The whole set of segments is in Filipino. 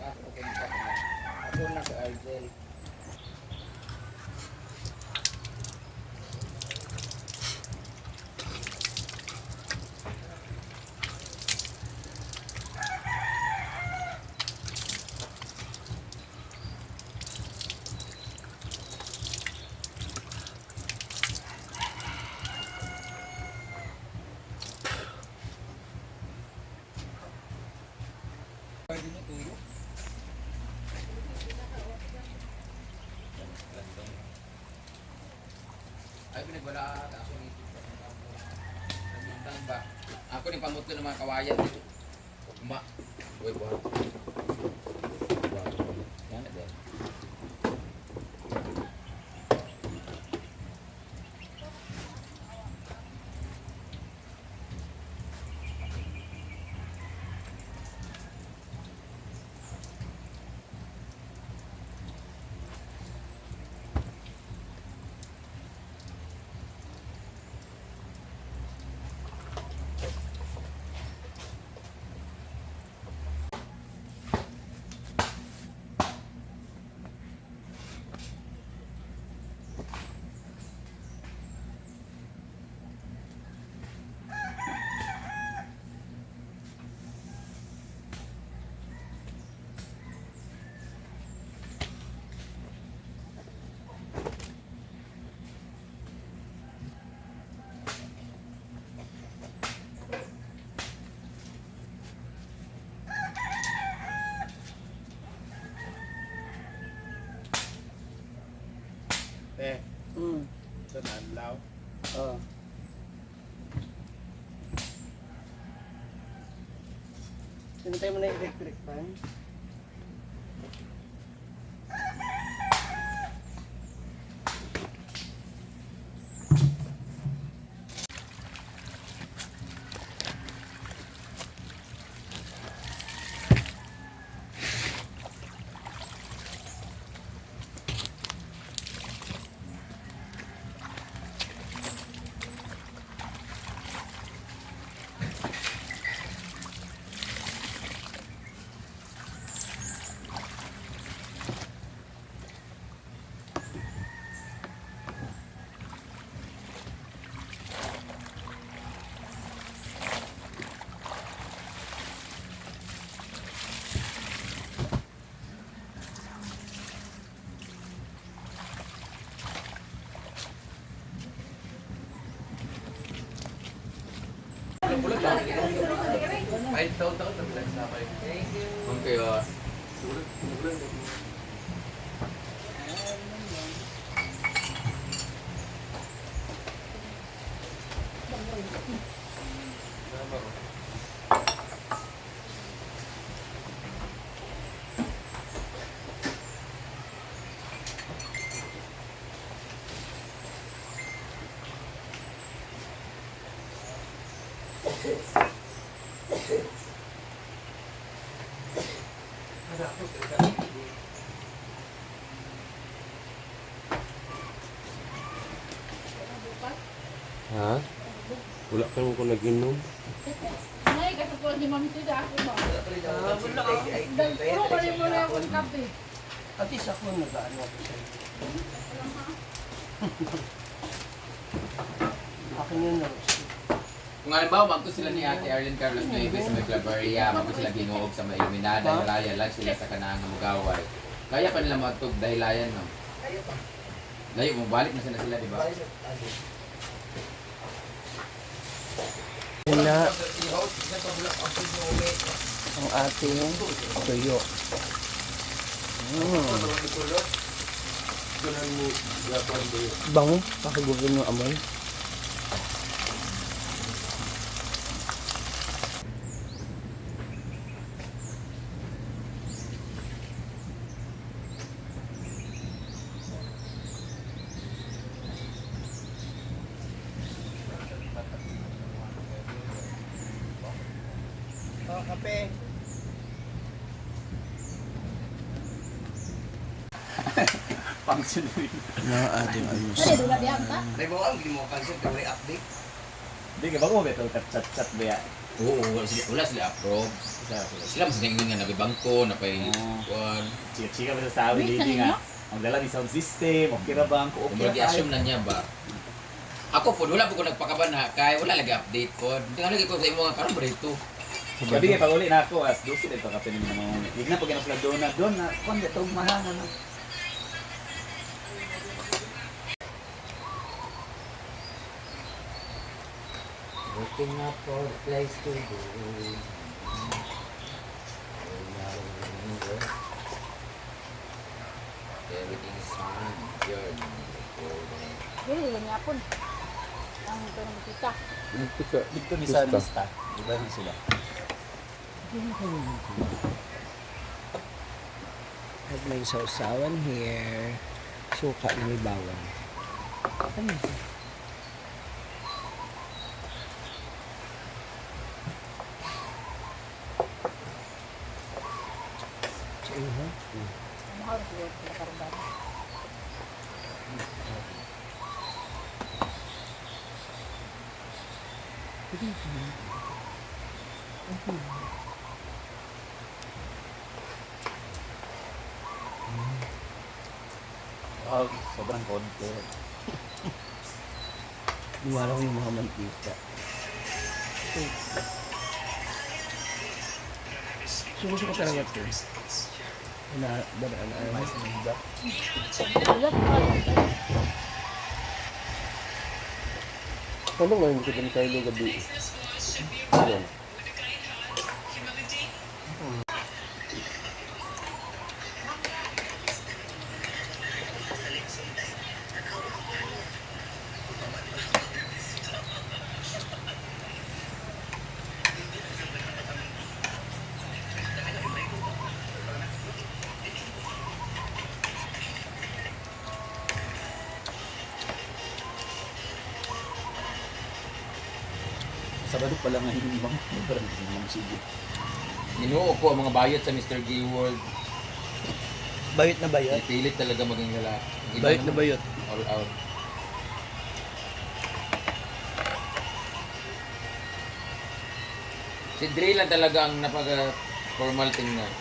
Ako na sa Argel. Ay, pinagwala ata ako ni ba? Ako ni pamutlo ng mga kawayan dito. Ugma. Uy, buhat. Yan na din. Sa Nanlaw. Oh. Sinatay mo na yung electric fan? Bulat lang. Ay, taon-taon na lang sa akin. Okay, Ha? Wala ka naman kung nag-inom. Nay, kasi po di mami tida ako ba? Puro pa rin mo na akong kape. At least ako nag-ano ako sa'yo. Akin yun na. kung halimbawa, magto sila ni Ate Arlene Carlos Nueves sa may Claveria, magto sila ginuog sa may Iluminada, Hilayan lang sila sa kanang Mugaway. Kaya pa nila magtog dahil layan, no? Layo, bumalik na sila, di ba? Yun na ang ating tuyo. Bango, pakigugan yung amoy. Oh, kape. Pangsunod. Na ating ayos. Ay, dula di anta. May bawang, hindi mo cancel kung may update. Hindi ka ba mo beto chat ba ya? Oo, wala sila approve. Sila mas nangingin nga nabibangko, napay kuan. Chika ba sa sabi Minsan hindi nga. ninyo? Ang dala ni sound system, okay ra ba ang Kumbaga assume na niya ba. Ako po wala po ko nagpakaban ha kay wala lagi update ko. Hindi nga lagi ko sa imo nga karon ba dito. Sabi nga pag uli na ako as 12 dito ka pinin mo. Hindi na pag ina sila doon na kon dito mahana na. Looking up for a place to go. Everything is fine. Yun. Dili lang yapon. Ang tanong kita. Nagpika. Dito ni sa lista. Iba na sila. At may sausawan here. Suka na may bawang. Ano ito? Sa iyo, ha? Mahal ko sa karuban. Oh, sobrang konti. Iwala ko yung mga mantika. Sumusuko talaga ito. Dadaan na. Mais na higa. Ulat pa. Ano nga yung kita kayo gabi? Ano? Sabado pala nga yung bang. Parang hindi mo sige. Ginoo ko ang mga bayot sa Mr. Gay World. Bayot na bayot? Pilit talaga maging lalaki. Iba Bayot na naman. bayot. All out. Si Dre lang talaga ang napaka-formal tingnan.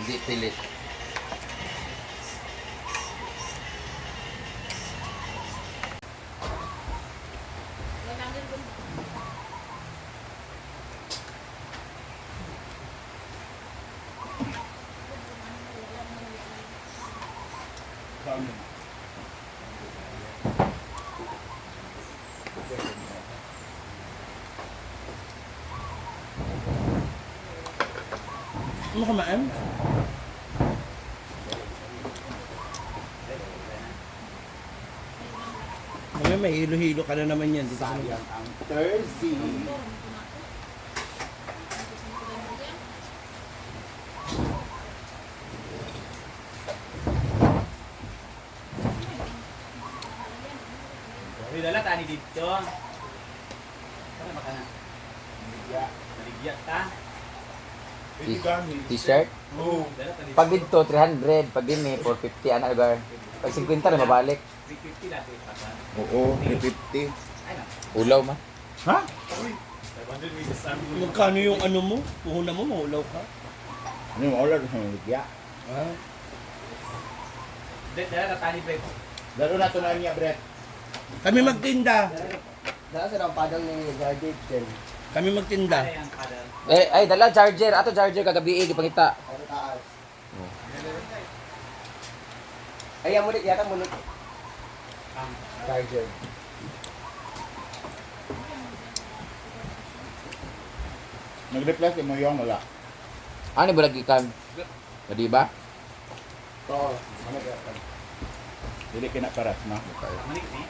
Hindi pilit. Ano kumaan? Mamaya may hilo-hilo ka na naman yan. Dito ka naman. Sayang ang Thursday. Uy, dala tani dito. Ano ba ka na? Maligya ta. T-shirt? Oo. Dala tani Pag dito, 300. Pag din 450. Ano lugar? Pag 50 rin, mabalik. 350 dati pata. Oo, 350. Ay na. Ulaw man. Ha? 500 meters sa amin. Magkano yung ano mo? Puhunan mo, maulaw ka. Ano yung maulan sa maligya? Ah. Dala tani break. Laro na ito na niya, Brett. Kami magtinda. Dala sa padang ni Gardage din. Kami magtinda. Ano yung kada? Ay, dala charger. Ato charger kagabi, ipangita. Ano taas? Ay, mo yata mo charger. Nag-replace mo yung wala. Ano ba lagi kan? Di ba? Oo. Ano ba? Dili kina paras na. Manik ni?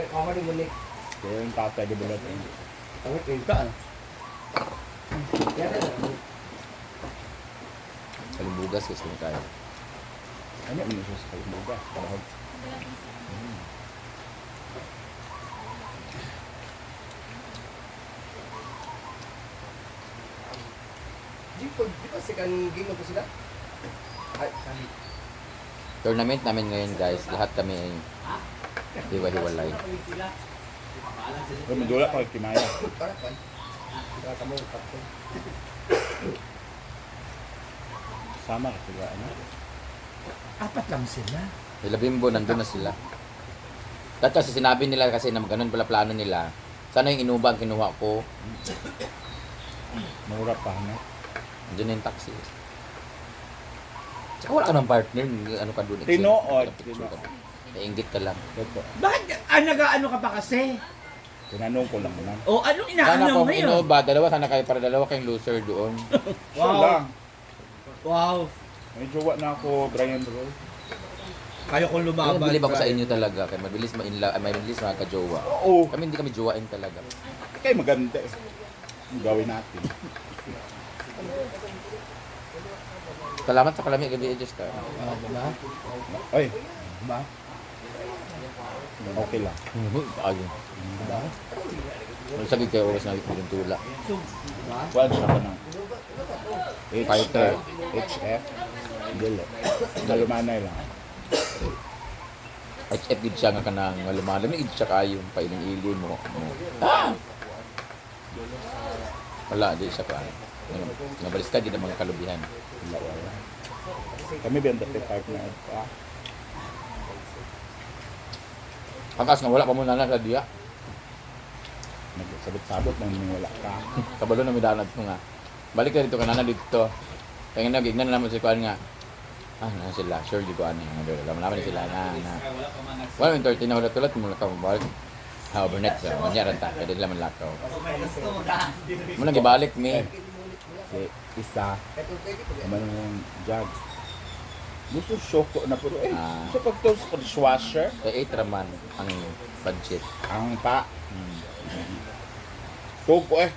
Oo, manik. Kaya yung tatay di bulat. Ang tinta. Yan na. Kalimbugas kasi kung kaya. Ano yung isos kayo mga? Parang Di pa si kan game ko sila? Ay, kami. Tournament namin ngayon guys, lahat kami ay hiwa-hiwalay. Ay, madula pa kay Kimaya. Sama ka sila, ano? Apat lang sila. Sila Bimbo, nandun na sila. Dahil kasi sinabi nila kasi na ganun pala plano nila. Sana yung inuba ang kinuha ko. Mura pa, ano? Nandiyan na yung taxi. Tsaka wala ka ng partner. Ano ka doon? Tinood. Nainggit ka lang. Ito. Bakit? Nag-ano ka pa kasi? Tinanong ko lang naman. O, anong Sana inaano kung ngayon? inuba, dalawa sana kayo para dalawa kayong loser doon. Wow. Lang. Wow. May jowa na ako, Brian Roy. Kayo kung Kaya lumaban. bilib ako sa Brian. inyo talaga. Kaya mabilis makajowa. Oo. Kami hindi kami jowain talaga. Kaya maganda eh. Ang gawin natin. Salamat sa kalamig gabi, Edges ka. Diba? Ay, Diba? okay lang. Ayun. Sabi kayo oras na yung tula. Kuhaan siya ka ng Fighter. HF. Dili. Nalumanay lang. HF gid siya nga kanang malumalam gid siya kayo pailing-ili mo. Wala di siya ka. Nabalis ka gid ang mga kalubihan. Wala. Kami ba ang partner? Kakas nga wala pa mo na sa diya. Nagsabot-sabot nang wala ka. Kabalo na midanad ko nga. Balik ka dito kanana dito. Kaya nga gignan na naman si kuan nga. Na sila sure di ko ano nga alam naman sila na. Wala yung 13 na wala tulat mo ka balik. Ha overnight sa kanya ranta kaya dila man lakaw. Mo nang gibalik mi. Si isa. Naman yung jug. Gusto syoko na puro eh. Sa pagtos ko dishwasher. Kaya 8 raman ang budget. Ang pa. Tugo eh.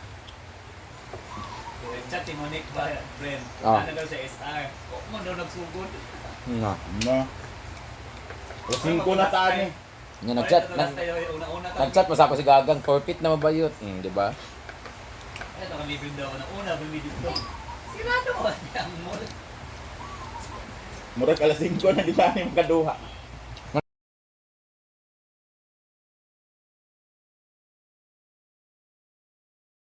Chat ni Monique ba, friend? Ah. Ano daw sa SR? O, mo daw nagsugod. Nga. No. Lasing ko na taan eh. Nga nag-chat. Una-una ka. Nag-chat pa sa ako si Gagang, forfeit na mabayot. Di ba? Ito kami daw una bumili dito. Sirado mo ang mall. Murag alas 5 na di ba ni makaduha.